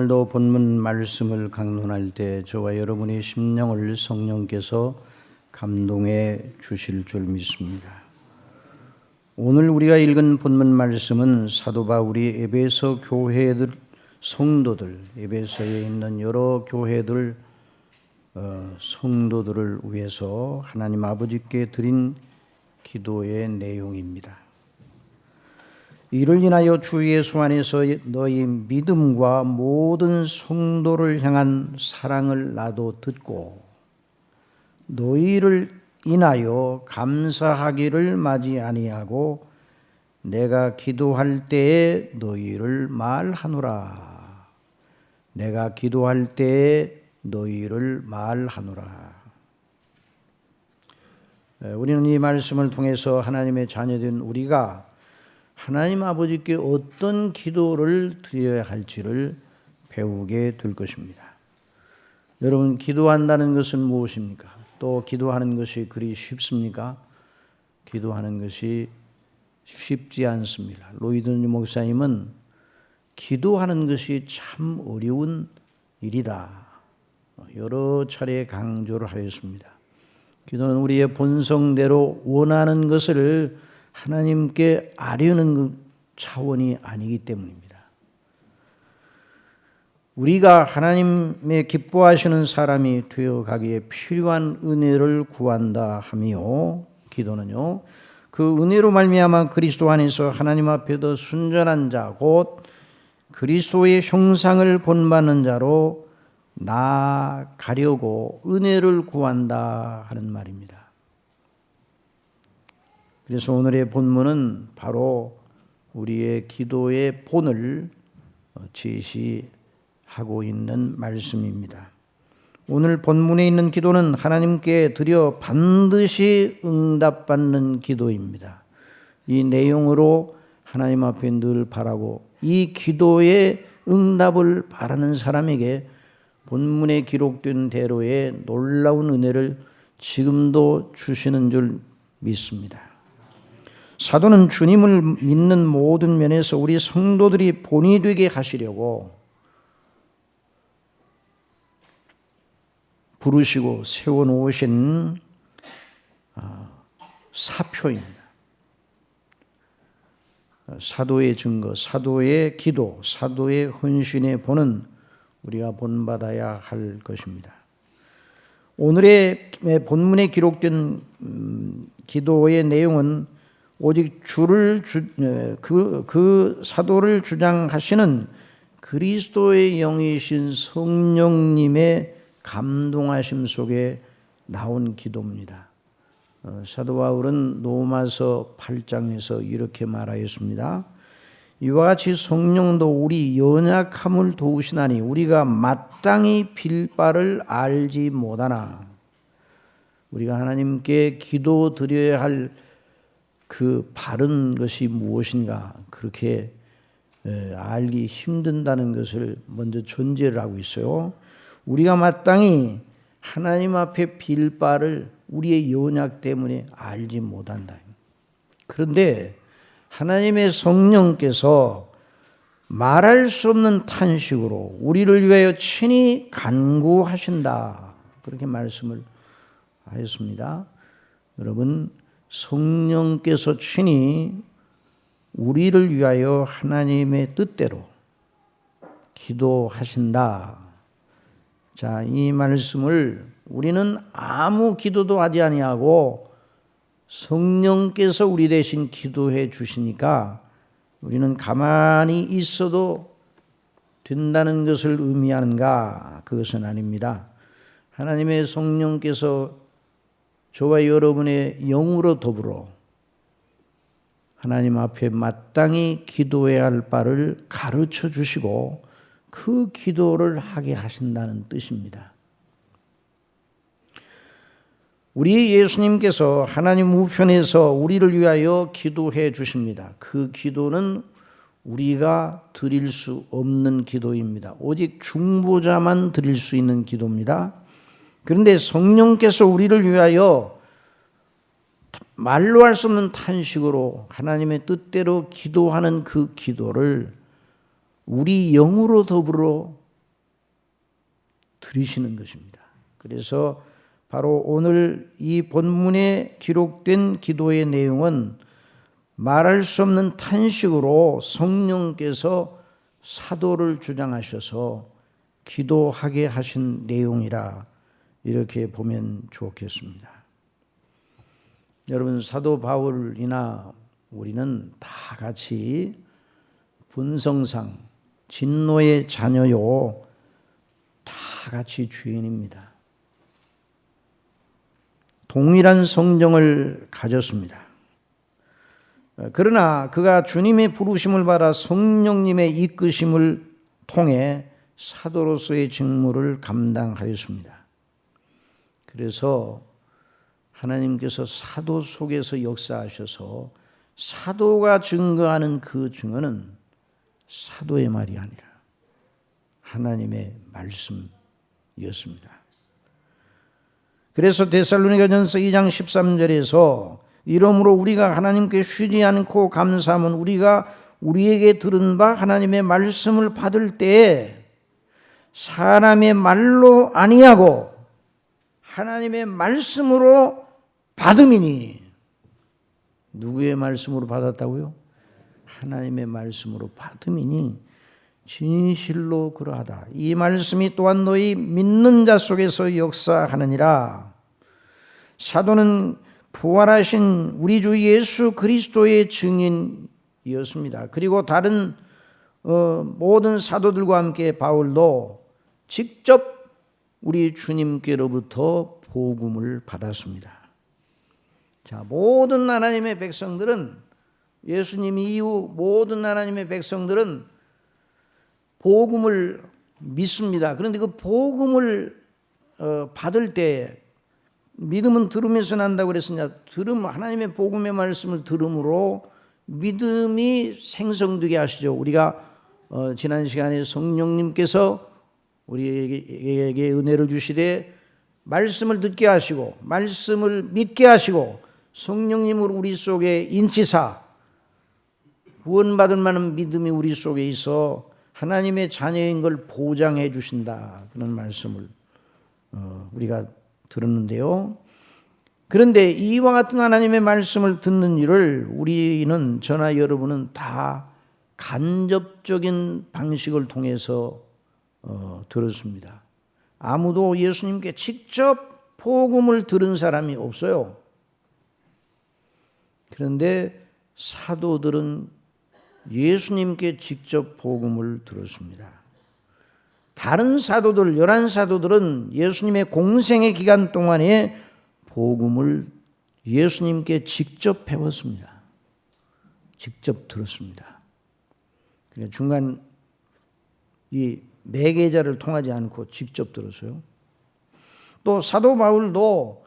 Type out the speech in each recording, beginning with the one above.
오늘도 본문 말씀을 강론할 때 저와 여러분의 심령을 성령께서 감동해 주실 줄 믿습니다. 오늘 우리가 읽은 본문 말씀은 사도 바울이 에베소 교회들 성도들, 에베소에 있는 여러 교회들 성도들을 위해서 하나님 아버지께 드린 기도의 내용입니다. 이를 인하여 주 예수 안에서 너희 믿음과 모든 성도를 향한 사랑을 나도 듣고 너희를 인하여 감사하기를 마지 아니하고 내가 기도할 때에 너희를 말하노라. 내가 기도할 때에 너희를 말하노라. 우리는 이 말씀을 통해서 하나님의 자녀된 우리가 하나님 아버지께 어떤 기도를 드려야 할지를 배우게 될 것입니다. 여러분, 기도한다는 것은 무엇입니까? 또 기도하는 것이 그리 쉽습니까? 기도하는 것이 쉽지 않습니다. 로이드 목사님은 기도하는 것이 참 어려운 일이다 여러 차례 강조를 하였습니다. 기도는 우리의 본성대로 원하는 것을 하나님께 아뢰는 차원이 아니기 때문입니다. 우리가 하나님의 기뻐하시는 사람이 되어가기에 필요한 은혜를 구한다 하며 기도는요, 그 은혜로 말미암아 그리스도 안에서 하나님 앞에 더 순전한 자, 곧 그리스도의 형상을 본받는 자로 나아가려고 은혜를 구한다 하는 말입니다. 그래서 오늘의 본문은 바로 우리의 기도의 본을 제시하고 있는 말씀입니다. 오늘 본문에 있는 기도는 하나님께 드려 반드시 응답받는 기도입니다. 이 내용으로 하나님 앞에 늘 바라고 이 기도의 응답을 바라는 사람에게 본문에 기록된 대로의 놀라운 은혜를 지금도 주시는 줄 믿습니다. 사도는 주님을 믿는 모든 면에서 우리 성도들이 본이 되게 하시려고 부르시고 세워놓으신 사표입니다. 사도의 증거, 사도의 기도, 사도의 헌신의 본은 우리가 본받아야 할 것입니다. 오늘의 본문에 기록된 기도의 내용은 오직 그 사도를 주장하시는 그리스도의 영이신 성령님의 감동하심 속에 나온 기도입니다. 사도 바울은 로마서 8장에서 이렇게 말하였습니다. 이와 같이 성령도 우리 연약함을 도우시나니 우리가 마땅히 빌 바를 알지 못하나. 우리가 하나님께 기도 드려야 할 그 바른 것이 무엇인가 그렇게 알기 힘든다는 것을 먼저 전제를 하고 있어요. 우리가 마땅히 하나님 앞에 빌 바를 우리의 연약 때문에 알지 못한다. 그런데 하나님의 성령께서 말할 수 없는 탄식으로 우리를 위하여 친히 간구하신다. 그렇게 말씀을 하였습니다. 여러분, 성령께서 친히 우리를 위하여 하나님의 뜻대로 기도하신다. 자, 이 말씀을 우리는 아무 기도도 하지 아니하고 성령께서 우리 대신 기도해 주시니까 우리는 가만히 있어도 된다는 것을 의미하는가? 그것은 아닙니다. 하나님의 성령께서 저와 여러분의 영으로 더불어 하나님 앞에 마땅히 기도해야 할 바를 가르쳐 주시고 그 기도를 하게 하신다는 뜻입니다. 우리 예수님께서 하나님 우편에서 우리를 위하여 기도해 주십니다. 그 기도는 우리가 드릴 수 없는 기도입니다. 오직 중보자만 드릴 수 있는 기도입니다. 그런데 성령께서 우리를 위하여 말로 할 수 없는 탄식으로 하나님의 뜻대로 기도하는 그 기도를 우리 영으로 더불어 드리시는 것입니다. 그래서 바로 오늘 이 본문에 기록된 기도의 내용은 말할 수 없는 탄식으로 성령께서 사도를 주장하셔서 기도하게 하신 내용이라 이렇게 보면 좋겠습니다. 여러분, 사도 바울이나 우리는 다 같이 본성상 진노의 자녀요, 다 같이 죄인입니다. 동일한 성정을 가졌습니다. 그러나 그가 주님의 부르심을 받아 성령님의 이끄심을 통해 사도로서의 직무를 감당하였습니다. 그래서 하나님께서 사도 속에서 역사하셔서 사도가 증거하는 그 증언은 사도의 말이 아니라 하나님의 말씀이었습니다. 그래서 데살로니가전서 2장 13절에서 이러므로 우리가 하나님께 쉬지 않고 감사함은 우리가 우리에게 들은 바 하나님의 말씀을 받을 때에 사람의 말로 아니하고 하나님의 말씀으로 받음이니. 누구의 말씀으로 받았다고요? 하나님의 말씀으로 받음이니 진실로 그러하다. 이 말씀이 또한 너희 믿는 자 속에서 역사하느니라. 사도는 부활하신 우리 주 예수 그리스도의 증인이었습니다. 그리고 다른 모든 사도들과 함께 바울도 직접 우리 주님께로부터 복음을 받았습니다. 자, 모든 하나님의 백성들은, 예수님 이후 모든 하나님의 백성들은 복음을 믿습니다. 그런데 그 복음을 받을 때, 믿음은 들으면서 난다고 그랬으냐? 하나님의 복음의 말씀을 들음으로 믿음이 생성되게 하시죠. 우리가 지난 시간에 성령님께서 우리에게 은혜를 주시되 말씀을 듣게 하시고 말씀을 믿게 하시고 성령님을 우리 속에 인치사 구원받을 만한 믿음이 우리 속에 있어 하나님의 자녀인 걸 보장해 주신다. 그런 말씀을 우리가 들었는데요. 그런데 이와 같은 하나님의 말씀을 듣는 일을 우리는, 저나 여러분은 다 간접적인 방식을 통해서 들었습니다. 아무도 예수님께 직접 복음을 들은 사람이 없어요. 그런데 사도들은 예수님께 직접 복음을 들었습니다. 다른 사도들, 11사도들은 예수님의 공생의 기간 동안에 복음을 예수님께 직접 배웠습니다. 직접 들었습니다. 그러니까 중간 이 매개자를 통하지 않고 직접 들었어요. 또 사도 바울도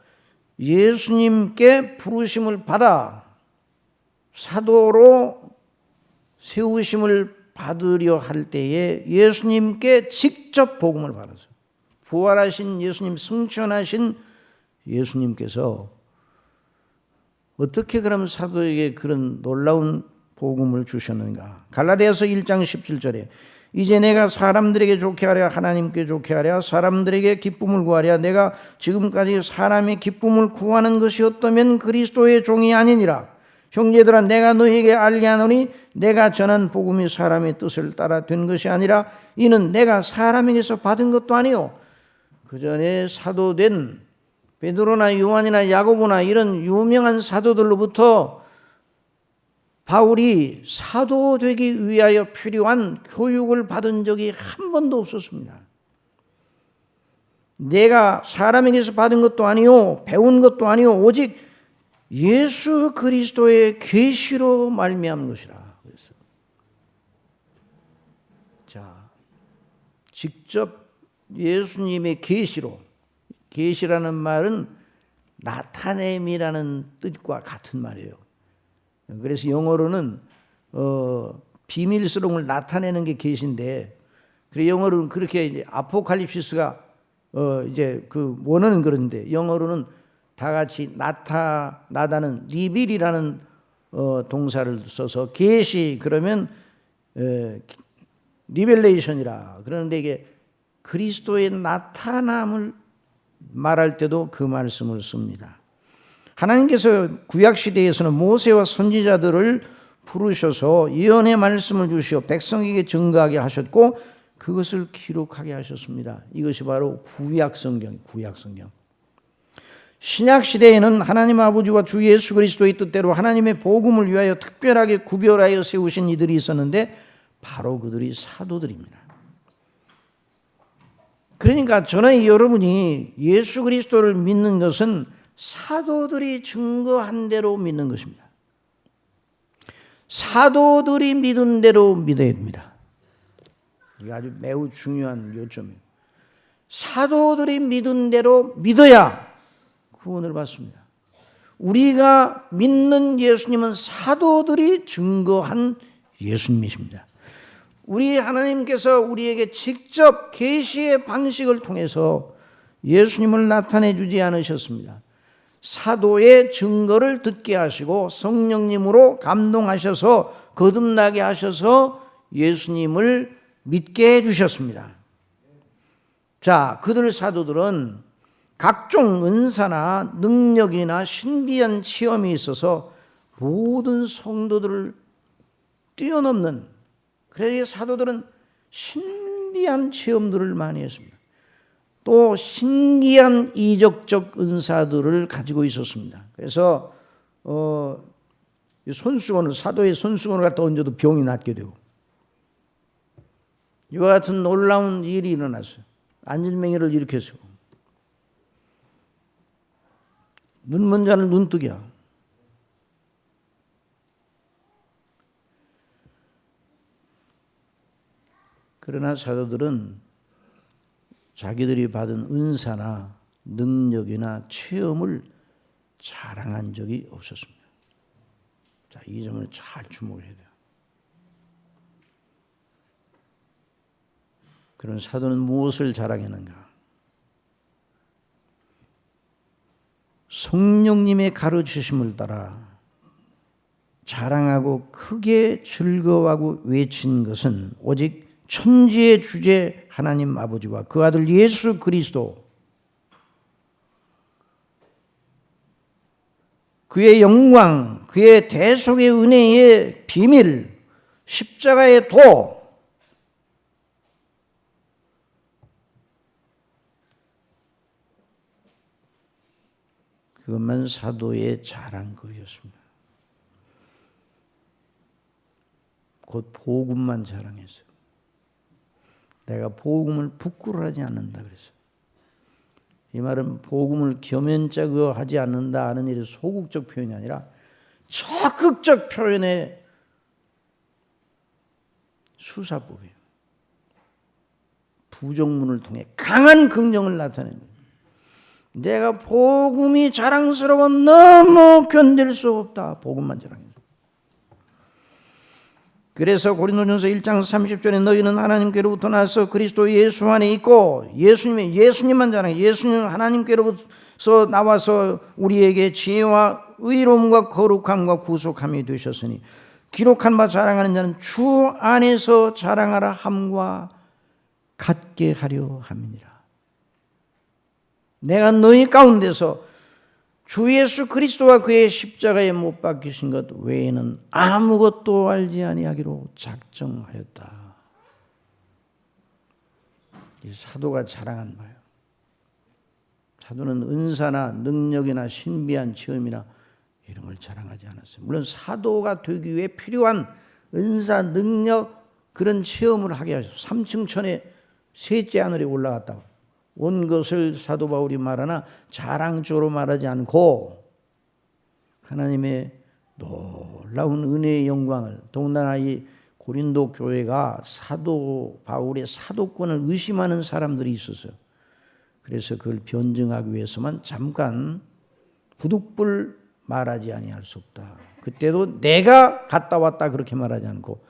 예수님께 부르심을 받아 사도로 세우심을 받으려 할 때에 예수님께 직접 복음을 받았어요. 부활하신 예수님, 승천하신 예수님께서 어떻게 그럼 사도에게 그런 놀라운 복음을 주셨는가? 갈라디아서 1장 17절에 이제 내가 사람들에게 좋게 하랴 하나님께 좋게 하랴 사람들에게 기쁨을 구하랴 내가 지금까지 사람의 기쁨을 구하는 것이 어떠면 그리스도의 종이 아니니라. 형제들아 내가 너희에게 알게 하노니 내가 전한 복음이 사람의 뜻을 따라 된 것이 아니라 이는 내가 사람에게서 받은 것도 아니요 그 전에 사도된 베드로나 요한이나 야고보나 이런 유명한 사도들로부터 바울이 사도 되기 위하여 필요한 교육을 받은 적이 한 번도 없었습니다. 내가 사람에게서 받은 것도 아니요 배운 것도 아니요 오직 예수 그리스도의 계시로 말미암은 것이라. 그래서 자, 직접 예수님의 계시로, 계시라는 말은 나타냄이라는 뜻과 같은 말이에요. 그래서 영어로는 비밀스러운 걸 나타내는 게 계시인데, 그래 영어로는 그렇게 이제 아포칼립시스가 이제 그 원어는 그런데 영어로는 다 같이 나타나다는 리빌이라는 동사를 써서 계시 그러면 리벨레이션이라 그러는데 이게 그리스도의 나타남을 말할 때도 그 말씀을 씁니다. 하나님께서 구약 시대에서는 모세와 선지자들을 부르셔서 예언의 말씀을 주시어 백성에게 증거하게 하셨고 그것을 기록하게 하셨습니다. 이것이 바로 구약 성경. 신약 시대에는 하나님 아버지와 주 예수 그리스도의 뜻대로 하나님의 복음을 위하여 특별하게 구별하여 세우신 이들이 있었는데 바로 그들이 사도들입니다. 그러니까 저는 여러분이 예수 그리스도를 믿는 것은 사도들이 증거한 대로 믿는 것입니다. 사도들이 믿은 대로 믿어야 됩니다. 이게 아주 매우 중요한 요점이에요. 사도들이 믿은 대로 믿어야 구원을 받습니다. 우리가 믿는 예수님은 사도들이 증거한 예수님이십니다. 우리 하나님께서 우리에게 직접 계시의 방식을 통해서 예수님을 나타내 주지 않으셨습니다. 사도의 증거를 듣게 하시고 성령님으로 감동하셔서 거듭나게 하셔서 예수님을 믿게 해주셨습니다. 자, 그들 사도들은 각종 은사나 능력이나 신비한 체험이 있어서 모든 성도들을 뛰어넘는, 그래서 사도들은 신비한 체험들을 많이 했습니다. 또 신기한 이적적 은사들을 가지고 있었습니다. 그래서 손수건을, 사도의 손수건을 갖다 얹어도 병이 낫게 되고, 이와 같은 놀라운 일이 일어났어요. 안진뱅이를 일으켰어요. 눈먼 자는 눈뜨기야. 그러나 사도들은 자기들이 받은 은사나 능력이나 체험을 자랑한 적이 없었습니다. 자, 이 점을 잘 주목해야 돼요. 그런 사도는 무엇을 자랑했는가? 성령님의 가르치심을 따라 자랑하고 크게 즐거워하고 외친 것은 오직 천지의 주제 하나님 아버지와 그 아들 예수 그리스도, 그의 영광, 그의 대속의 은혜의 비밀, 십자가의 도, 그것만 사도의 자랑거리였습니다. 곧 복음만 자랑했어요. 내가 복음을 부끄러워하지 않는다 그랬어요. 이 말은 복음을 겸연쩍어하지 않는다 하는 일이 소극적 표현이 아니라 적극적 표현의 수사법이에요. 부정문을 통해 강한 긍정을 나타내는 거예요. 내가 복음이 자랑스러워 너무 견딜 수 없다. 복음만 자랑해요. 그래서 고린도전서 1장 30절에 너희는 하나님께로부터 나서 그리스도 예수 안에 있고, 예수님만 자랑해. 예수님 하나님께로부터 나와서 우리에게 지혜와 의로움과 거룩함과 구속함이 되셨으니 기록한 바 자랑하는 자는 주 안에서 자랑하라 함과 같게 하려 함이니라. 내가 너희 가운데서 주 예수 그리스도와 그의 십자가에 못 박히신 것 외에는 아무것도 알지 아니하기로 작정하였다. 이 사도가 자랑한 바예요. 사도는 은사나 능력이나 신비한 체험이나 이런 걸 자랑하지 않았어요. 물론 사도가 되기 위해 필요한 은사, 능력, 그런 체험을 하게 하셨어요. 3층 천에 셋째 하늘에 올라갔다고. 온 것을 사도 바울이 말하나 자랑적으로 말하지 않고 하나님의 놀라운 은혜의 영광을, 더군다나 이 고린도 교회가 사도 바울의 사도권을 의심하는 사람들이 있었어요. 그래서 그걸 변증하기 위해서만 잠깐 부득불 말하지 아니할 수 없다. 그때도 내가 갔다 왔다 그렇게 말하지 않고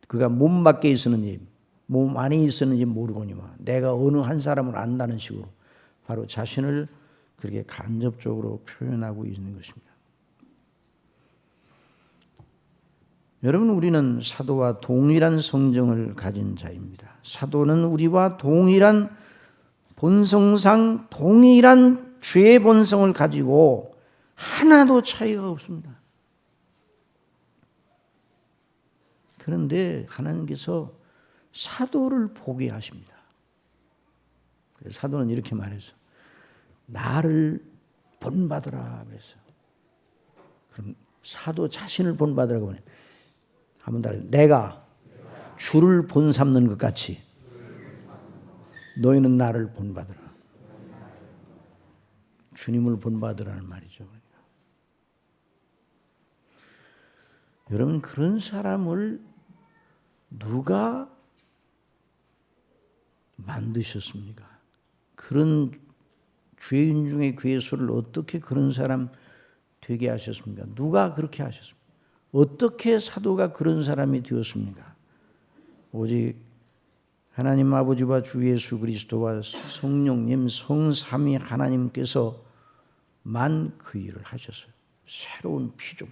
그가 몸 밖에 있었는지 몸 안에 있었는지 모르거니와 내가 어느 한 사람을 안다는 식으로 바로 자신을 그렇게 간접적으로 표현하고 있는 것입니다. 여러분, 우리는 사도와 동일한 성정을 가진 자입니다. 사도는 우리와 동일한 본성상 동일한 죄의 본성을 가지고 하나도 차이가 없습니다. 그런데 하나님께서 사도를 보게 하십니다. 그래서 사도는 이렇게 말했어. 나를 본받으라 그랬어. 그럼 사도 자신을 본받으라고 하네. 한번 더 내가 주를 본삼는 것 같이 너희는 나를 본받으라. 주님을 본받으라는 말이죠. 여러분, 그런 사람을 누가 만드셨습니까? 그런 죄인 중에 괴수를 어떻게 그런 사람 되게 하셨습니까? 누가 그렇게 하셨습니까? 어떻게 사도가 그런 사람이 되었습니까? 오직 하나님 아버지와 주 예수 그리스도와 성령님 성삼위 하나님께서만 그 일을 하셨어요. 새로운 피조물.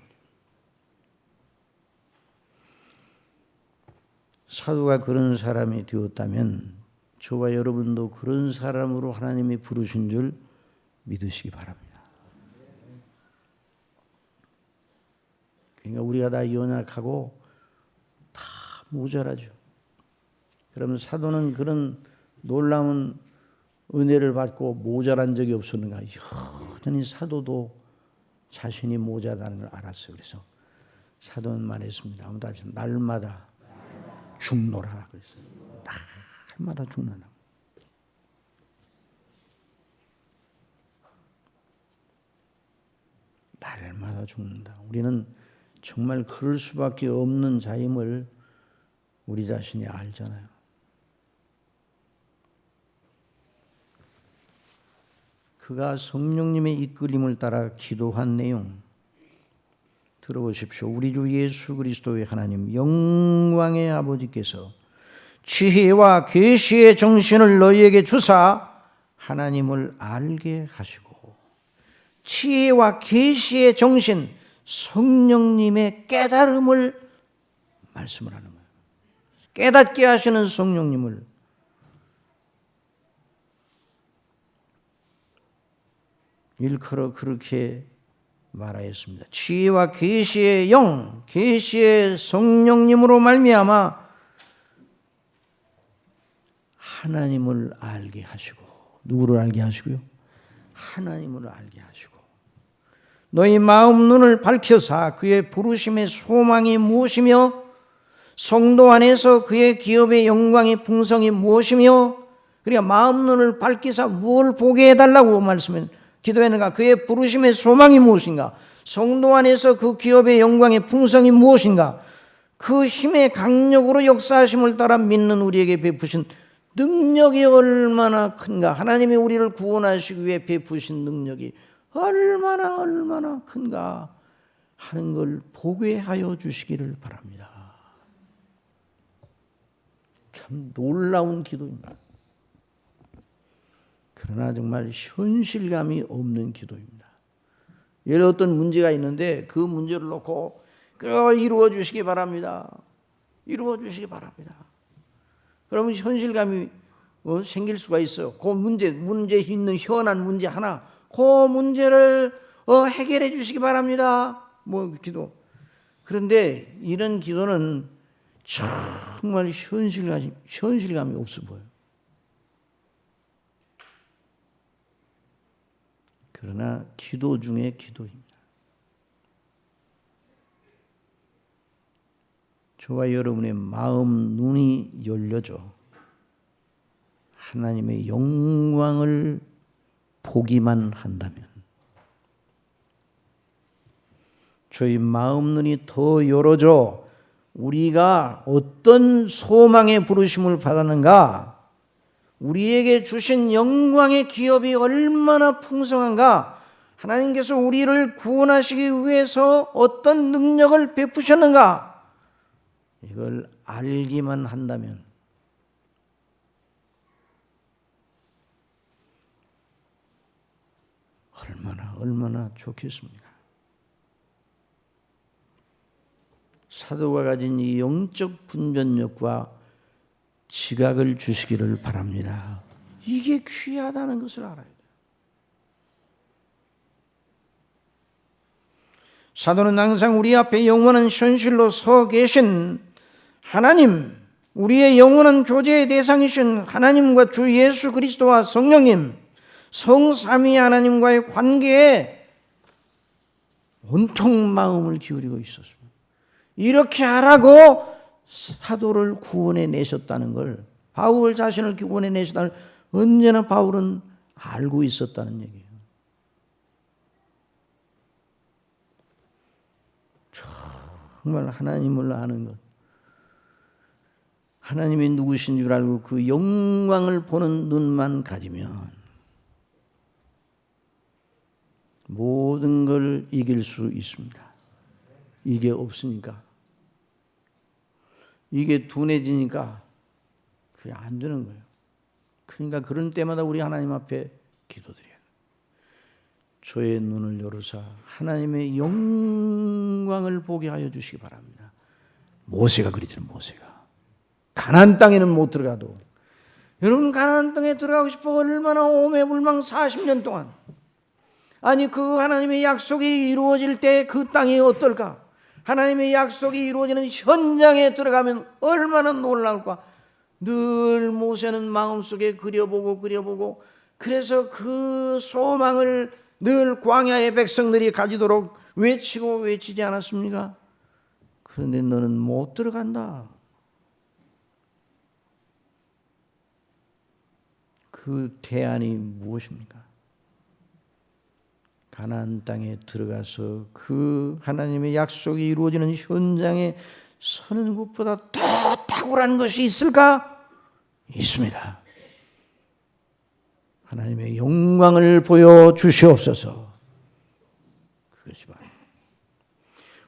사도가 그런 사람이 되었다면 저와 여러분도 그런 사람으로 하나님이 부르신 줄 믿으시기 바랍니다. 그러니까 우리가 다 연약하고 다 모자라죠. 그러면 사도는 그런 놀라운 은혜를 받고 모자란 적이 없었는가? 여전히 사도도 자신이 모자라는 걸 알았어요. 그래서 사도는 말했습니다. 아무도 알지 날마다 죽노라 그랬어요. 날마다 죽는다. 날마다 죽는다. 우리는 정말 그럴 수밖에 없는 자임을 우리 자신이 알잖아요. 그가 성령님의 이끌림을 따라 기도한 내용 들어보십시오. 우리 주 예수 그리스도의 하나님 영광의 아버지께서 지혜와 계시의 정신을 너희에게 주사 하나님을 알게 하시고, 지혜와 계시의 정신, 성령님의 깨달음을 말씀을 하는 거예요. 깨닫게 하시는 성령님을 일컬어 그렇게 말하였습니다. 지혜와 계시의 영, 계시의 성령님으로 말미암아 하나님을 알게 하시고, 누구를 알게 하시고요? 하나님을 알게 하시고, 너희 마음 눈을 밝혀사 그의 부르심의 소망이 무엇이며 성도 안에서 그의 기업의 영광의 풍성이 무엇이며, 그러니까 마음 눈을 밝히사 무엇을 보게 해달라고 말씀을 기도했는가? 그의 부르심의 소망이 무엇인가? 성도 안에서 그 기업의 영광의 풍성이 무엇인가? 그 힘의 강력으로 역사하심을 따라 믿는 우리에게 베푸신 능력이 얼마나 큰가? 하나님이 우리를 구원하시기 위해 베푸신 능력이 얼마나 큰가 하는 걸 보게 하여 주시기를 바랍니다. 참 놀라운 기도입니다. 그러나 정말 현실감이 없는 기도입니다. 예를 어떤 문제가 있는데 그 문제를 놓고 그걸 이루어 주시기 바랍니다. 이루어 주시기 바랍니다. 그러면 현실감이 생길 수가 있어요. 그 문제 있는 현안 문제 하나, 그 문제를 해결해 주시기 바랍니다. 기도. 그런데 이런 기도는 정말 현실감이 없어 보여요. 그러나 기도 중에 기도입니다. 저와 여러분의 마음 눈이 열려져 하나님의 영광을 보기만 한다면, 저희 마음 눈이 더 열어져 우리가 어떤 소망의 부르심을 받았는가, 우리에게 주신 영광의 기업이 얼마나 풍성한가, 하나님께서 우리를 구원하시기 위해서 어떤 능력을 베푸셨는가, 이걸 알기만 한다면 얼마나 좋겠습니까? 사도가 가진 이 영적 분별력과 지각을 주시기를 바랍니다. 이게 귀하다는 것을 알아야 돼요. 사도는 항상 우리 앞에 영원한 현실로 서 계신 하나님, 우리의 영원한 교제의 대상이신 하나님과 주 예수 그리스도와 성령님, 성삼위 하나님과의 관계에 온통 마음을 기울이고 있었습니다. 이렇게 하라고 사도를 구원해 내셨다는 걸, 바울 자신을 구원해 내셨다는 걸 언제나 바울은 알고 있었다는 얘기예요. 정말 하나님을 아는 것, 하나님이 누구신 줄 알고 그 영광을 보는 눈만 가지면 모든 걸 이길 수 있습니다. 이게 없으니까, 이게 둔해지니까 그게 안 되는 거예요. 그러니까 그런 때마다 우리 하나님 앞에 기도드려요. 저의 눈을 열어서 하나님의 영광을 보게 하여 주시기 바랍니다. 모세가 그랬잖아요. 모세가 가나안 땅에는 못 들어가도, 여러분 가나안 땅에 들어가고 싶어 얼마나 오매불망 40년 동안, 아니 그 하나님의 약속이 이루어질 때 그 땅이 어떨까? 하나님의 약속이 이루어지는 현장에 들어가면 얼마나 놀라울까. 늘 모세는 마음속에 그려보고 그래서 그 소망을 늘 광야의 백성들이 가지도록 외치지 않았습니까? 그런데 너는 못 들어간다. 그 대안이 무엇입니까? 가나안 땅에 들어가서 그 하나님의 약속이 이루어지는 현장에 서는 것보다 더 탁월한 것이 있을까? 있습니다. 하나님의 영광을 보여주시옵소서. 그것이 바로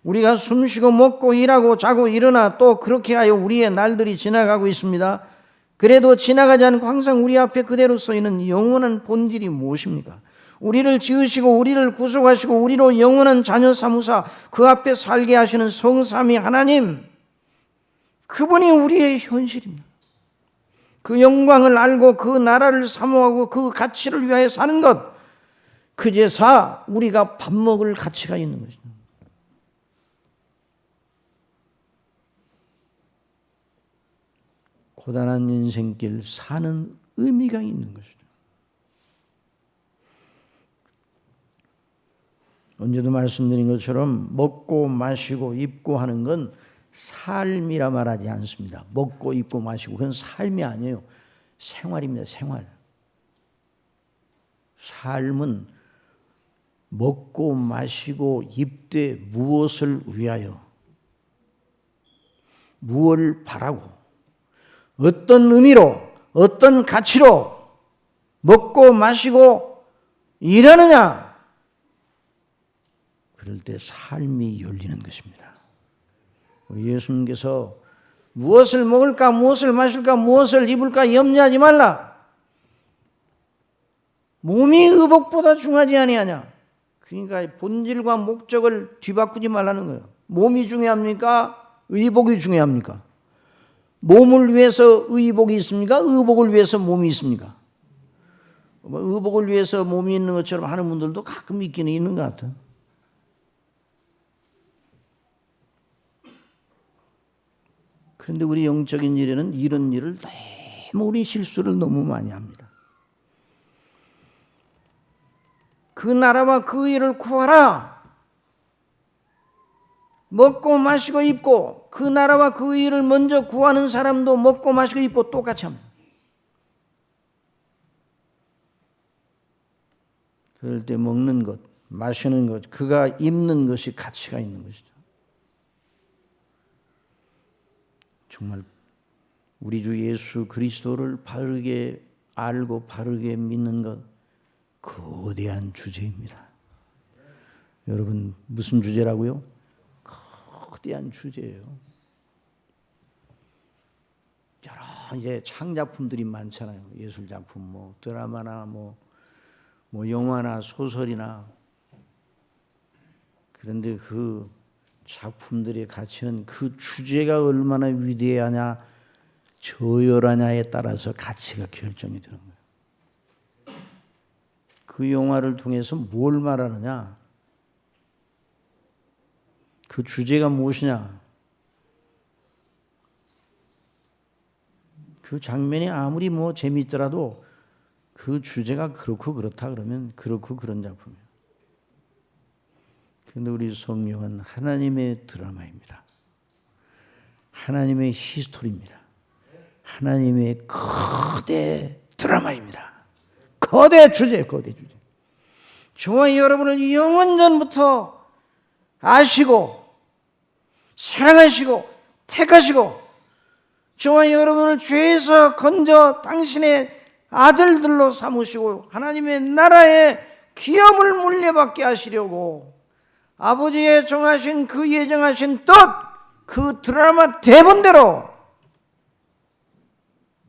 우리가 숨쉬고 먹고 일하고 자고 일어나 또 그렇게 하여 우리의 날들이 지나가고 있습니다. 그래도 지나가지 않고 항상 우리 앞에 그대로 서 있는 영원한 본질이 무엇입니까? 우리를 지으시고 우리를 구속하시고 우리로 영원한 자녀 삼으사 그 앞에 살게 하시는 성삼위 하나님, 그분이 우리의 현실입니다. 그 영광을 알고 그 나라를 사모하고 그 가치를 위하여 사는 것, 그제서 우리가 밥 먹을 가치가 있는 것입니다. 고단한 인생길 사는 의미가 있는 것이죠. 언제도 말씀드린 것처럼 먹고 마시고 입고 하는 건 삶이라 말하지 않습니다. 먹고 입고 마시고 그건 삶이 아니에요. 생활입니다. 생활. 삶은 먹고 마시고 입되 무엇을 위하여, 무엇을 바라고, 어떤 의미로, 어떤 가치로 먹고 마시고 일하느냐, 그럴 때 삶이 열리는 것입니다. 우리 예수님께서 무엇을 먹을까, 무엇을 마실까, 무엇을 입을까 염려하지 말라. 몸이 의복보다 중하지 아니하냐. 그러니까 본질과 목적을 뒤바꾸지 말라는 거예요. 몸이 중요합니까? 의복이 중요합니까? 몸을 위해서 의복이 있습니까? 의복을 위해서 몸이 있습니까? 의복을 위해서 몸이 있는 것처럼 하는 분들도 가끔 있기는 있는 것 같아요. 그런데 우리 영적인 일에는 이런 일을 너무 우리 실수를 너무 많이 합니다. 그 나라와 그 일을 구하라. 먹고 마시고 입고, 그 나라와 그 일을 먼저 구하는 사람도 먹고 마시고 입고 똑같이 합니다. 그럴 때 먹는 것, 마시는 것, 그가 입는 것이 가치가 있는 것이죠. 정말 우리 주 예수 그리스도를 바르게 알고 바르게 믿는 것, 거대한 주제입니다. 여러분, 무슨 주제라고요? 거대한 주제예요. 여러 이제 창작품들이 많잖아요. 예술작품, 뭐 드라마나 뭐 영화나 소설이나. 그런데 그 작품들의 가치는 그 주제가 얼마나 위대하냐, 저열하냐에 따라서 가치가 결정이 되는 거예요. 그 영화를 통해서 뭘 말하느냐, 그 주제가 무엇이냐, 그 장면이 아무리 뭐 재미있더라도 그 주제가 그렇고 그렇다 그러면 그렇고 그런 작품이에요. 그런데 우리 성경은 하나님의 드라마입니다. 하나님의 히스토리입니다. 하나님의 거대 드라마입니다. 거대 주제. 저와 여러분을 영원전부터 아시고 사랑하시고 택하시고 저와 여러분을 죄에서 건져 당신의 아들들로 삼으시고 하나님의 나라의 기업을 물려받게 하시려고 아버지의 정하신 그 예정하신 뜻, 그 드라마 대본대로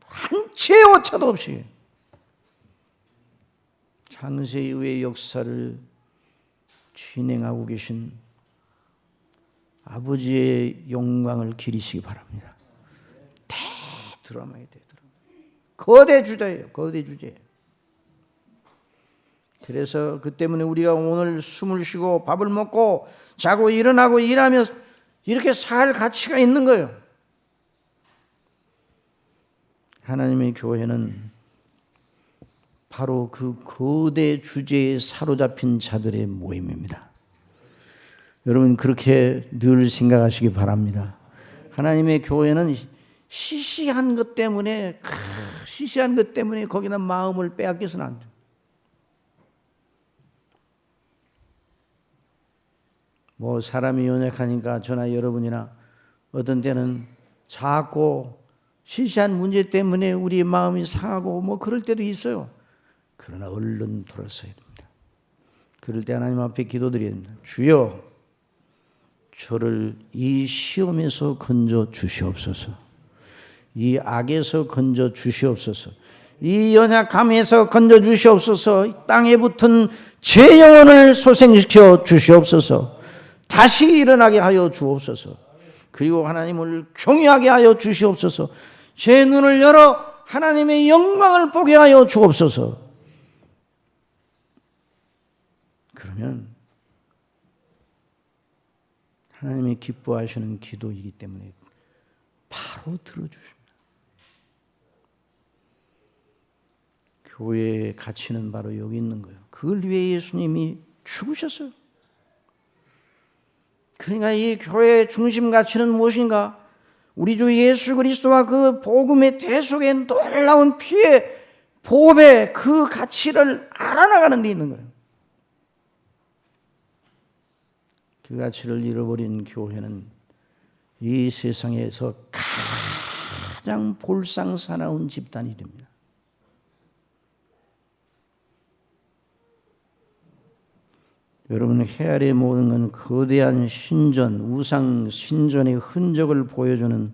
한 채의 오차도 없이 창세 이후의 역사를 진행하고 계신 아버지의 영광을 기리시기 바랍니다. 대드라마예요. 거대 주제예요. 거대 주제예요. 그래서 그 때문에 우리가 오늘 숨을 쉬고 밥을 먹고 자고 일어나고 일하며 이렇게 살 가치가 있는 거예요. 하나님의 교회는 바로 그 거대 주제에 사로잡힌 자들의 모임입니다. 여러분 그렇게 늘 생각하시기 바랍니다. 하나님의 교회는 시시한 것 때문에 거기다 마음을 빼앗겨서는 안 돼요. 뭐 사람이 연약하니까 저나 여러분이나 어떤 때는 작고 시시한 문제 때문에 우리의 마음이 상하고 뭐 그럴 때도 있어요. 그러나 얼른 돌아서야 됩니다. 그럴 때 하나님 앞에 기도드려야 됩니다. 주여, 저를 이 시험에서 건져 주시옵소서. 이 악에서 건져 주시옵소서. 이 연약함에서 건져 주시옵소서. 땅에 붙은 제 영혼을 소생시켜 주시옵소서. 다시 일어나게 하여 주옵소서. 그리고 하나님을 경외하게 하여 주시옵소서. 제 눈을 열어 하나님의 영광을 보게 하여 주옵소서. 그러면 하나님이 기뻐하시는 기도이기 때문에 바로 들어주십니다. 교회의 가치는 바로 여기 있는 거예요. 그걸 위해 예수님이 죽으셨어요. 그러니까 이 교회의 중심 가치는 무엇인가? 우리 주 예수 그리스도와 그 복음의 대속의 놀라운 피의 보배 그 가치를 알아나가는 데 있는 거예요. 그 가치를 잃어버린 교회는 이 세상에서 가장 볼상사나운 집단이 됩니다. 여러분 해아래 모든 건 거대한 신전, 우상 신전의 흔적을 보여주는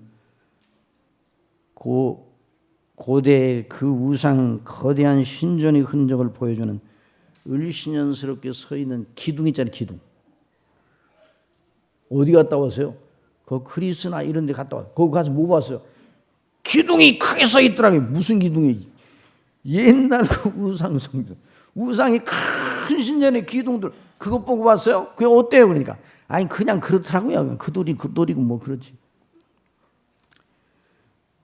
고대 그 우상 거대한 신전의 흔적을 보여주는 을신연스럽게 서 있는 기둥 있잖아요. 기둥. 어디 갔다 왔어요? 그 그리스나 이런 데 갔다 왔어요. 거기 가서 뭐 봤어요? 기둥이 크게 서 있더라고요. 무슨 기둥이? 옛날 그 우상 성전. 우상이 큰 신전의 기둥들 그것 보고 봤어요? 그게 어때요? 그러니까 아니 그냥 그렇더라고요. 그 돌이고 뭐 그렇지.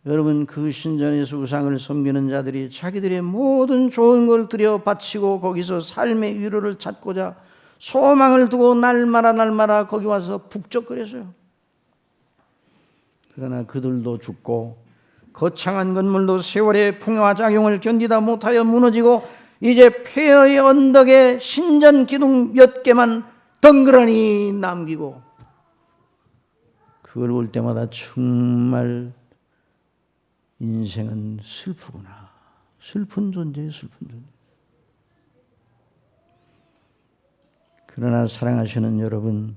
여러분 그 신전에서 우상을 섬기는 자들이 자기들의 모든 좋은 걸 들여 바치고 거기서 삶의 위로를 찾고자 소망을 두고 날마다 거기 와서 북적거렸어요. 그러나 그들도 죽고 거창한 건물도 세월의 풍요와 작용을 견디다 못하여 무너지고 이제 폐허의 언덕에 신전 기둥 몇 개만 덩그러니 남기고 그걸 볼 때마다 정말 인생은 슬프구나. 슬픈 존재예요. 슬픈 존재. 그러나 사랑하시는 여러분,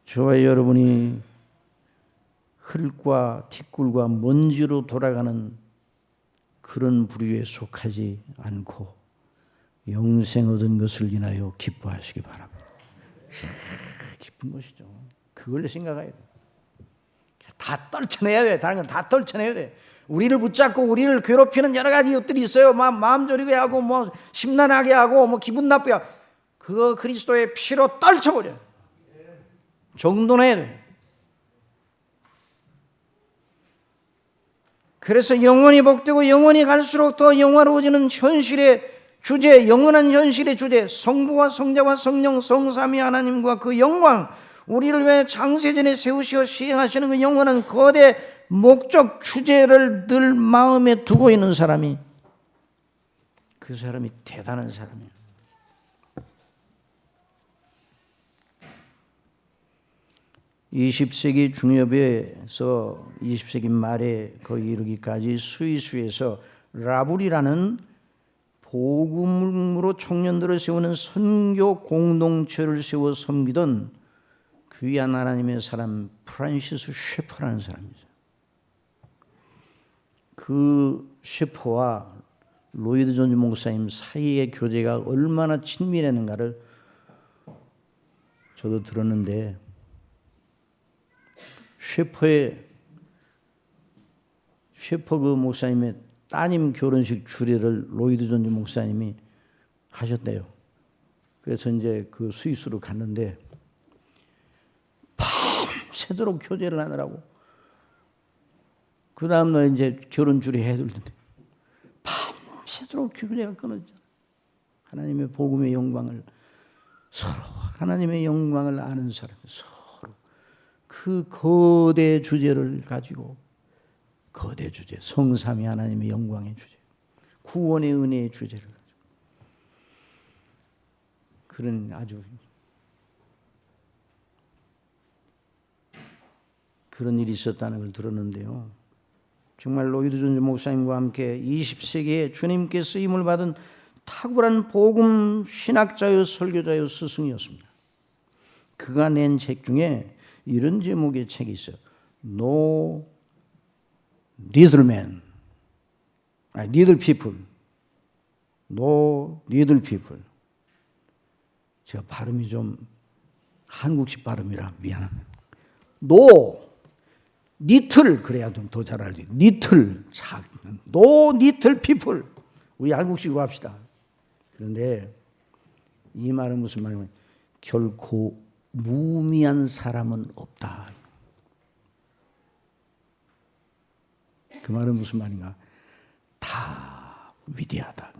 저와 여러분이 흙과 티끌과 먼지로 돌아가는 그런 부류에 속하지 않고 영생 얻은 것을 인하여 기뻐하시기 바랍니다. 기쁜 것이죠. 그걸 생각해야 돼. 다 떨쳐내야 돼. 다른 건 다 떨쳐내야 돼. 우리를 붙잡고 우리를 괴롭히는 여러 가지 것들이 있어요. 마음 졸이게 하고 뭐 심란하게 하고 뭐 기분 나쁘게 하고 그거 그리스도의 피로 떨쳐버려. 정돈해야 돼. 그래서 영원히 복되고 영원히 갈수록 더 영화로워지는 현실의 주제, 영원한 현실의 주제, 성부와 성자와 성령, 성삼위 하나님과 그 영광, 우리를 위해 창세전에 세우시어 시행하시는 그 영원한 거대 목적 주제를 늘 마음에 두고 있는 사람이 그 사람이 대단한 사람이에요. (20세기) 중엽에서 20세기 말에 거기 이르기까지 스위스에서 라불이라는 복음으로 청년들을 세우는 선교 공동체를 세워 섬기던 귀한 하나님의 사람 프란시스 셰퍼라는 사람이죠. 그 셰퍼와 로이드 존즈 목사님 사이의 교제가 얼마나 친밀했는가를 저도 들었는데 셰퍼 그 목사님의 따님 결혼식 주례를 로이드 존즈 목사님이 하셨대요. 그래서 이제 그 스위스로 갔는데 밤새도록 교제를 하느라고 그 다음날 이제 결혼 줄이 해둘는데 밤새도록 교제가 끊어져. 하나님의 복음의 영광을 서로 하나님의 영광을 아는 사람 서로 그 거대 주제를 가지고 거대 주제 성삼위 하나님의 영광의 주제 구원의 은혜의 주제를 가지고 그런 아주 그런 일이 있었다는 걸 들었는데요. 정말 로이드 존즈 목사님과 함께 20세기에 주님께 쓰임을 받은 탁월한 복음 신학자요 설교자요 스승이었습니다. 그가 낸 책 중에 이런 제목의 책이 있어요. No Little Man, Little People, No Little People. 제가 발음이 좀 한국식 발음이라 미안합니다. No 니틀 그래야 좀 더 잘 알지. 니틀 노 니틀 피플 우리 한국식으로 합시다. 그런데 이 말은 무슨 말이냐면 결코 무미한 사람은 없다. 그 말은 무슨 말인가? 다 위대하다.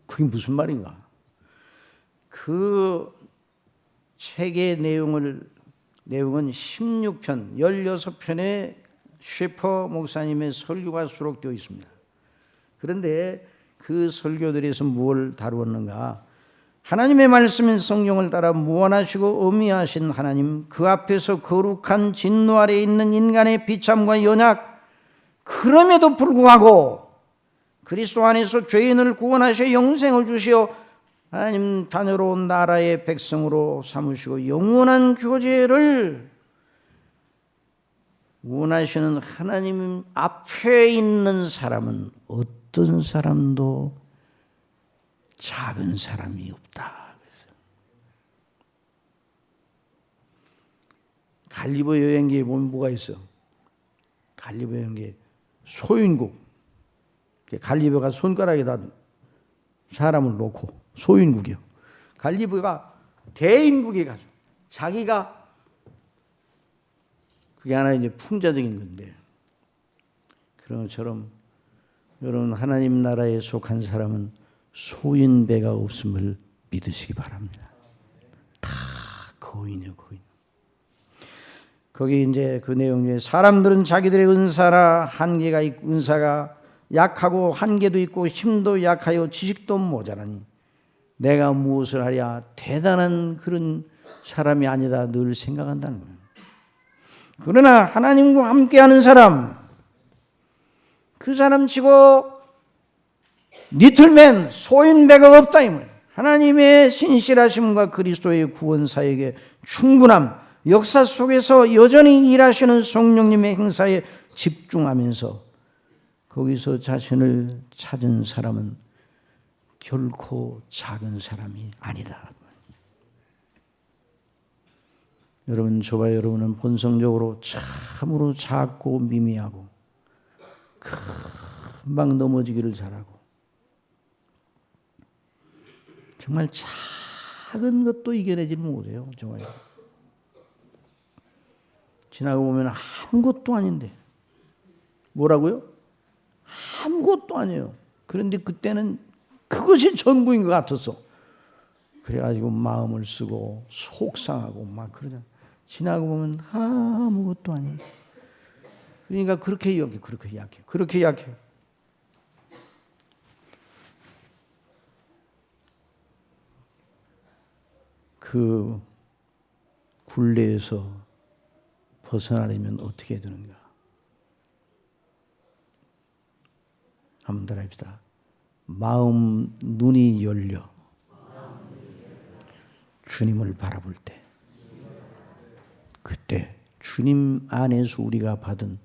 그게 무슨 말인가? 그 책의 내용은 16편, 16편의 셰퍼 목사님의 설교가 수록되어 있습니다. 그런데 그 설교들에서 무엇을 다루었는가? 하나님의 말씀인 성경을 따라 무한하시고 어미하신 하나님, 그 앞에서 거룩한 진노 아래에 있는 인간의 비참과 연약, 그럼에도 불구하고 그리스도 안에서 죄인을 구원하셔 영생을 주시어 하나님 자녀로 나라의 백성으로 삼으시고 영원한 교제를 원하시는 하나님 앞에 있는 사람은 어떤 사람도 작은 사람이 없다. 갈리보 여행기에 보면 뭐가 있어? 갈리보 여행기에 소인국. 갈리보가 손가락에다 사람을 놓고 소인국이요. 갈리보가 대인국에 가죠. 자기가 그게 하나 이제 풍자적인 건데 그런 것처럼 여러분 하나님 나라에 속한 사람은 소인배가 없음을 믿으시기 바랍니다. 다 거인이요, 거인. 거기 이제 그 내용 중에 사람들은 자기들의 은사가 약하고 한계도 있고 힘도 약하여 지식도 모자라니 내가 무엇을 하랴 대단한 그런 사람이 아니다 늘 생각한다는 거예요. 그러나 하나님과 함께하는 사람 그 사람 치고 리틀맨 소인배가 없다 이 말이에요. 하나님의 신실하심과 그리스도의 구원 사역에 충분함 역사 속에서 여전히 일하시는 성령님의 행사에 집중하면서 거기서 자신을 찾은 사람은 결코 작은 사람이 아니다. 여러분, 저와 여러분은 본성적으로 참으로 작고 미미하고 금방 넘어지기를 잘하고 정말 작은 것도 이겨내지 못해요. 저와 여러분. 지나고 보면 아무것도 아닌데 뭐라고요? 아무것도 아니에요. 그런데 그때는 그것이 전부인 것 같았어. 그래가지고 마음을 쓰고 속상하고 막 그러잖아. 지나고 보면 아무것도 아니에요. 그러니까 그렇게 약해. 그 굴레에서 벗어나려면 어떻게 되는가? 한번 더 합시다. 마음 눈이 열려 주님을 바라볼 때 그때 주님 안에서 우리가 받은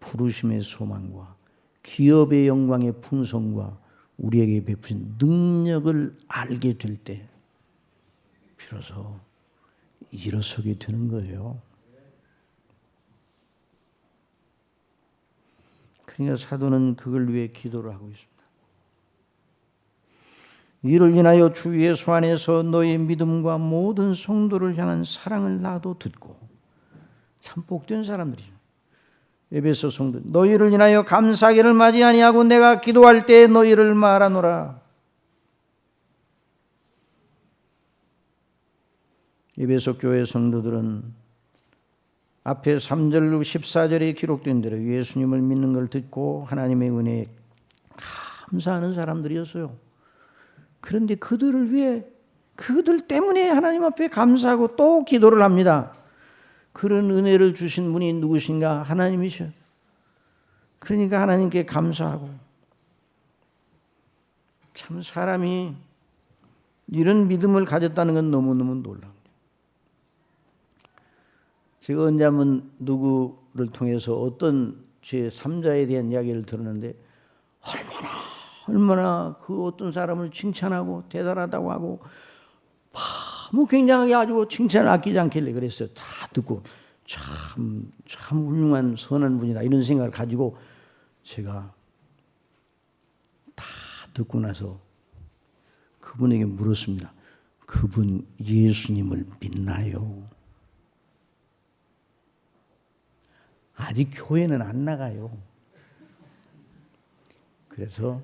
부르심의 소망과 기업의 영광의 풍성과 우리에게 베푸신 능력을 알게 될 때 비로소 일어서게 되는 거예요. 그러니까 사도는 그걸 위해 기도를 하고 있습니다. 이를 인하여 주 예수 안에서 너의 믿음과 모든 성도를 향한 사랑을 나도 듣고 참 복된 사람들이죠. 에베소 성도 너희를 인하여 감사하기를 마지 아니하고 내가 기도할 때 너희를 말하노라. 에베소 교회 성도들은 앞에 3절 14절에 기록된 대로 예수님을 믿는 걸 듣고 하나님의 은혜에 감사하는 사람들이었어요. 그런데 그들을 위해 그들 때문에 하나님 앞에 감사하고 또 기도를 합니다. 그런 은혜를 주신 분이 누구신가? 하나님이셔. 그러니까 하나님께 감사하고. 참 사람이 이런 믿음을 가졌다는 건 너무너무 놀라워요. 제가 언제 한번 누구를 통해서 어떤 제 3자에 대한 이야기를 들었는데 얼마나 그 어떤 사람을 칭찬하고 대단하다고 하고 뭐 굉장하게 아주 칭찬을 아끼지 않길래 그랬어요. 다 듣고 참 훌륭한 선한 분이다 이런 생각을 가지고 제가 다 듣고 나서 그분에게 물었습니다. 그분 예수님을 믿나요? 아직 교회는 안 나가요. 그래서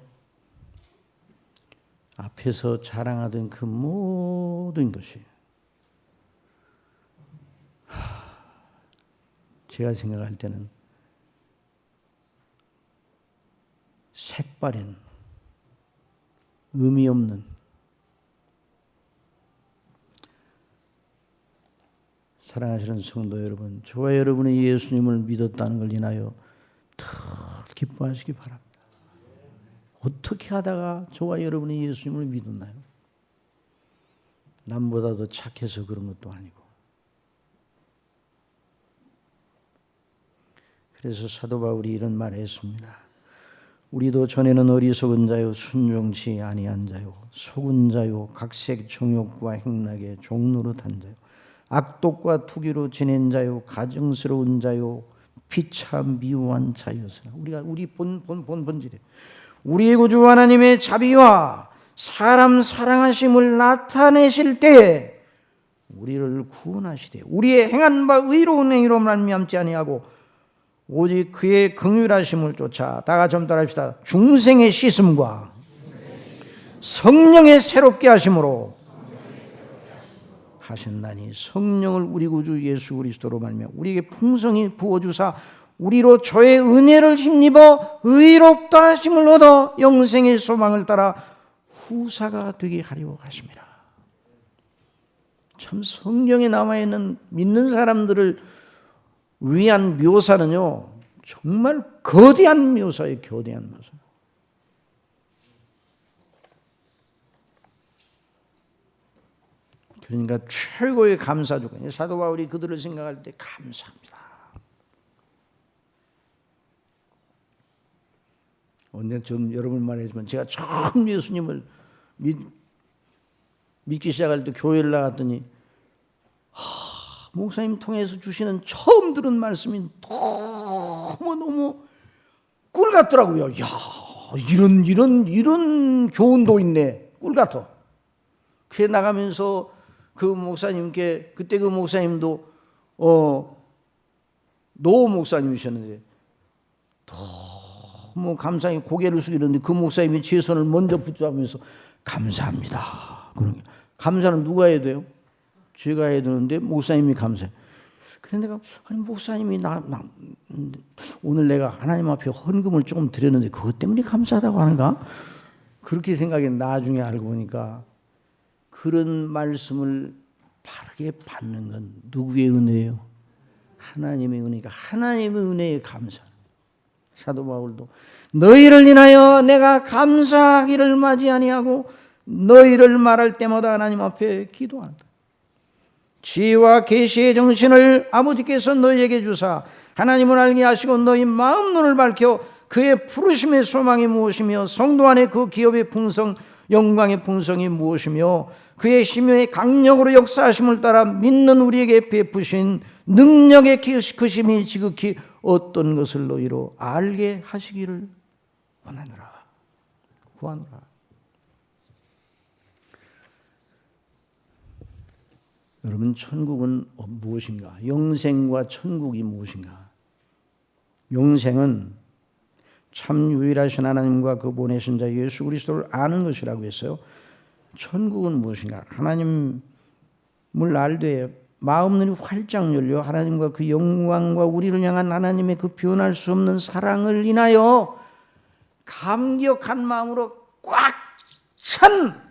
앞에서 자랑하던 그 모든 것이 제가 생각할 때는 색바랜 의미 없는 사랑하시는 성도 여러분, 저와 여러분이 예수님을 믿었다는 걸 인하여 더 기뻐하시기 바랍니다. 어떻게 하다가 저와 여러분이 예수님을 믿었나요? 남보다 더 착해서 그런 것도 아니고. 그래서 사도 바울이 이런 말을 했습니다. 우리도 전에는 어리석은 자요 순종치 아니한 자요 속은 자요 각색 정욕과 행락의 종노릇한 자요 악독과 투기로 지낸 자요 가증스러운 자요 피차 미워한 자였으나 우리 본질에 우리의 구주 하나님의 자비와 사람 사랑하심을 나타내실 때 우리를 구원하시되 우리의 행한 바 의로운 행위로 말미암지 아니하고 오직 그의 긍휼하심을 쫓아 다 같이 따라합시다. 중생의 씻음과 성령의 새롭게 하심으로 하셨나니 성령을 우리 구주 예수 그리스도로 말미암아 우리에게 풍성히 부어주사 우리로 저의 은혜를 힘입어 의롭다 하심을 얻어 영생의 소망을 따라 후사가 되게 하려 하십니다. 참 성경에 남아있는 믿는 사람들을 위한 묘사는요 정말 거대한 묘사예요. 거대한 묘사. 그러니까 최고의 감사 조건이 사도 바울이 그들을 생각할 때 감사합니다. 언제 좀 여러분 말했지만 제가 처음 예수님을 믿기 시작할 때 교회를 나갔더니 목사님 통해서 주시는 처음 들은 말씀이 너무너무 꿀 같더라고요. 야, 이런 교훈도 있네. 꿀 같아. 그래 나가면서 그 목사님께 그때 그 목사님도 노 목사님이셨는데 너무 감사히 고개를 숙이는데 그 목사님이 제 손을 먼저 붙잡으면서 감사합니다. 그러니까 감사는 누가 해야 돼요? 제가 해야 되는데 목사님이 감사해. 그런데 내가 아니 목사님이 오늘 내가 하나님 앞에 헌금을 조금 드렸는데 그것 때문에 감사하다고 하는가? 그렇게 생각해. 나중에 알고 보니까 그런 말씀을 바르게 받는 건 누구의 은혜예요? 하나님의 은혜니까 하나님의 은혜에 감사. 사도 바울도 너희를 인하여 내가 감사하기를 마지 아니하고 너희를 말할 때마다 하나님 앞에 기도한다. 지혜와 계시의 정신을 아버지께서 너희에게 주사 하나님을 알게 하시고 너희 마음 눈을 밝혀 그의 부르심의 소망이 무엇이며 성도 안에 그 기업의 풍성 영광의 풍성이 무엇이며 그의 심의 강력으로 역사하심을 따라 믿는 우리에게 베푸신 능력의 크심이 지극히 어떤 것을 너희로 알게 하시기를 원하노라. 구하노라. 여러분, 천국은 무엇인가? 영생과 천국이 무엇인가? 영생은 참 유일하신 하나님과 그 보내신 자 예수 그리스도를 아는 것이라고 했어요. 천국은 무엇인가? 하나님을 알되 마음눈이 활짝 열려 하나님과 그 영광과 우리를 향한 하나님의 그 변할 수 없는 사랑을 인하여 감격한 마음으로 꽉 찬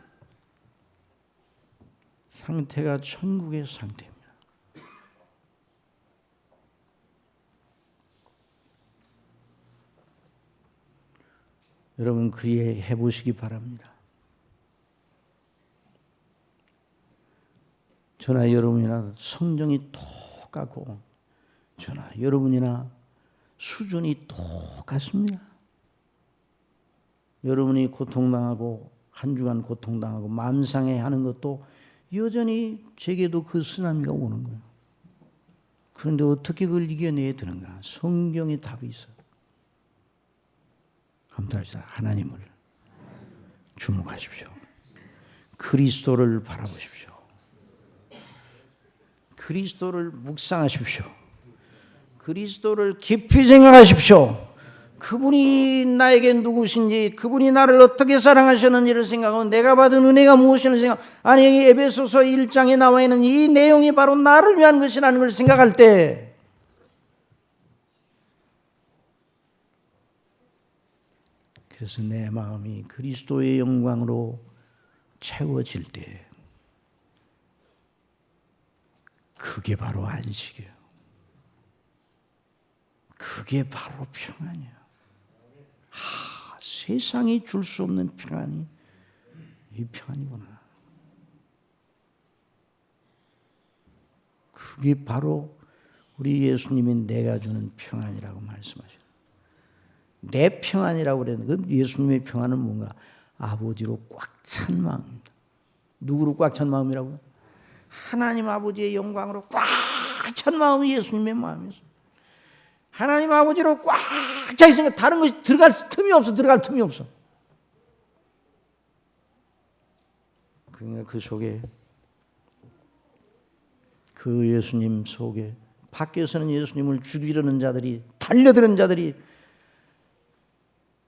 상태가 천국의 상태입니다. 여러분, 그리 해보시기 바랍니다. 저나 여러분이나 성정이 똑같고 저나 여러분이나 수준이 똑같습니다. 여러분이 고통당하고 한 주간 고통당하고 마음상해하는 것도 여전히 제게도 그 쓰나미가 오는 거예요. 그런데 어떻게 그걸 이겨내야 되는가? 성경에 답이 있어요. 한번 다시 하나님을 주목하십시오. 그리스도를 바라보십시오. 그리스도를 묵상하십시오. 그리스도를 깊이 생각하십시오. 그분이 나에게 누구신지, 그분이 나를 어떻게 사랑하셨는지를 생각하고 내가 받은 은혜가 무엇인지 생각. 아니, 에베소서 1장에 나와 있는 이 내용이 바로 나를 위한 것이라는 걸 생각할 때 그래서 내 마음이 그리스도의 영광으로 채워질 때 그게 바로 안식이에요. 그게 바로 평안이에요. 세상이 줄 수 없는 평안이 이 평안이구나. 그게 바로 우리 예수님이 내가 주는 평안이라고 말씀하셔요. 내 평안이라고 그랬는데 그 예수님의 평안은 뭔가? 아버지로 꽉 찬 마음입니다. 누구로 꽉 찬 마음이라고요? 하나님 아버지의 영광으로 꽉 찬 마음이 예수님의 마음이었어요. 하나님 아버지로 꽉 차 있으니까 다른 것이 들어갈 틈이 없어. 들어갈 틈이 없어. 그러니까 그 속에 그 예수님 속에 밖에서는 예수님을 죽이려는 자들이 달려드는 자들이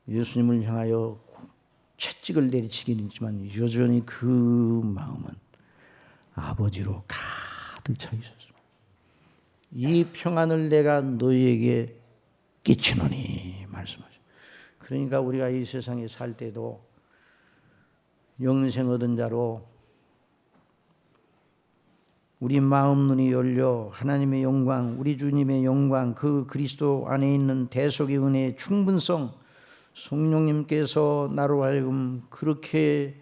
예수님을 향하여 채찍을 내리치긴 있지만 여전히 그 마음은 아버지로 가득 차 있었습니다. 이 평안을 내가 너희에게 끼치노니 말씀하죠. 그러니까 우리가 이 세상에 살 때도 영생 얻은 자로 우리 마음 눈이 열려 하나님의 영광, 우리 주님의 영광, 그 그리스도 안에 있는 대속의 은혜의 충분성, 성령님께서 나로 하여금 그렇게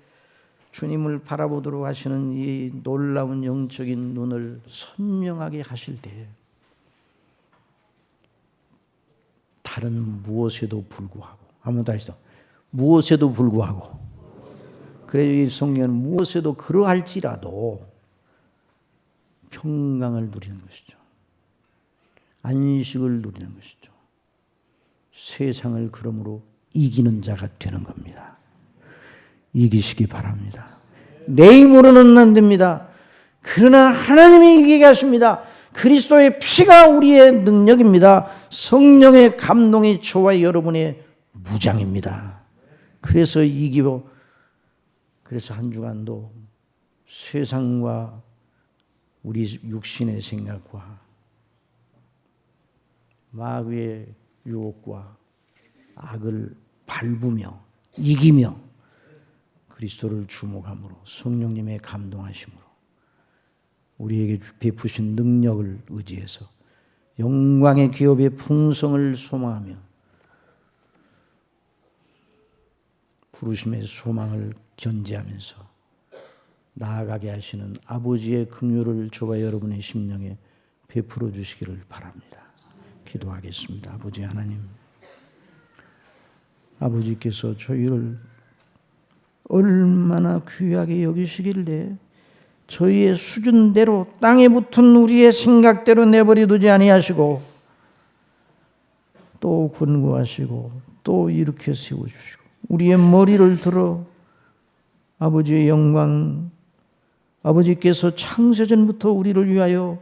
주님을 바라보도록 하시는 이 놀라운 영적인 눈을 선명하게 하실 때 다른 무엇에도 불구하고 한번 더 하시죠. 무엇에도 불구하고 그래서 이 성경은 무엇에도 그러할지라도 평강을 누리는 것이죠. 안식을 누리는 것이죠. 세상을 그러므로 이기는 자가 되는 겁니다. 이기시기 바랍니다. 내 힘으로는 안 됩니다. 그러나 하나님이 이기게 하십니다. 그리스도의 피가 우리의 능력입니다. 성령의 감동이 저와 여러분의 무장입니다. 그래서 이기고 그래서 한 주간도 세상과 우리 육신의 생각과 마귀의 유혹과 악을 밟으며 이기며 그리스도를 주목함으로 성령님의 감동하심으로 우리에게 베푸신 능력을 의지해서 영광의 기업의 풍성을 소망하며 부르심의 소망을 견지하면서 나아가게 하시는 아버지의 긍휼을 저와 여러분의 심령에 베풀어 주시기를 바랍니다. 기도하겠습니다. 아버지 하나님, 아버지께서 저희를 얼마나 귀하게 여기시길래 저희의 수준대로 땅에 붙은 우리의 생각대로 내버려 두지 아니하시고 또 권고하시고 또 이렇게 세워주시고 우리의 머리를 들어 아버지의 영광, 아버지께서 창세전부터 우리를 위하여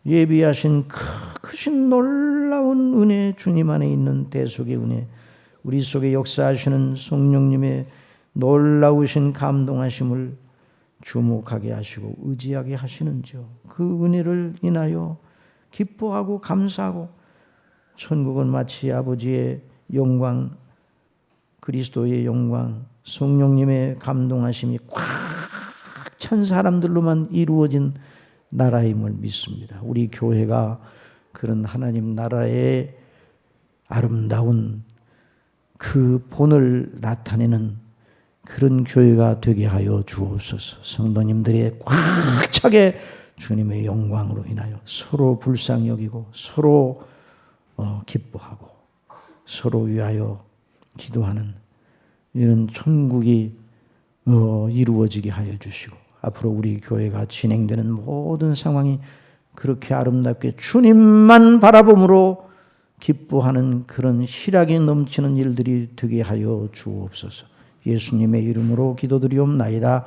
예비하신 크신 놀라운 은혜, 주님 안에 있는 대속의 은혜, 우리 속에 역사하시는 성령님의 놀라우신 감동하심을 주목하게 하시고 의지하게 하시는지요. 그 은혜를 인하여 기뻐하고 감사하고 천국은 마치 아버지의 영광, 그리스도의 영광, 성령님의 감동하심이 꽉 찬 사람들로만 이루어진 나라임을 믿습니다. 우리 교회가 그런 하나님 나라의 아름다운 그 본을 나타내는 그런 교회가 되게 하여 주옵소서. 성도님들의 꽉 차게 주님의 영광으로 인하여 서로 불쌍히 여기고 서로 기뻐하고 서로 위하여 기도하는 이런 천국이 이루어지게 하여 주시고, 앞으로 우리 교회가 진행되는 모든 상황이 그렇게 아름답게 주님만 바라봄으로 기뻐하는 그런 희락이 넘치는 일들이 되게 하여 주옵소서. 예수님의 이름으로 기도드리옵나이다.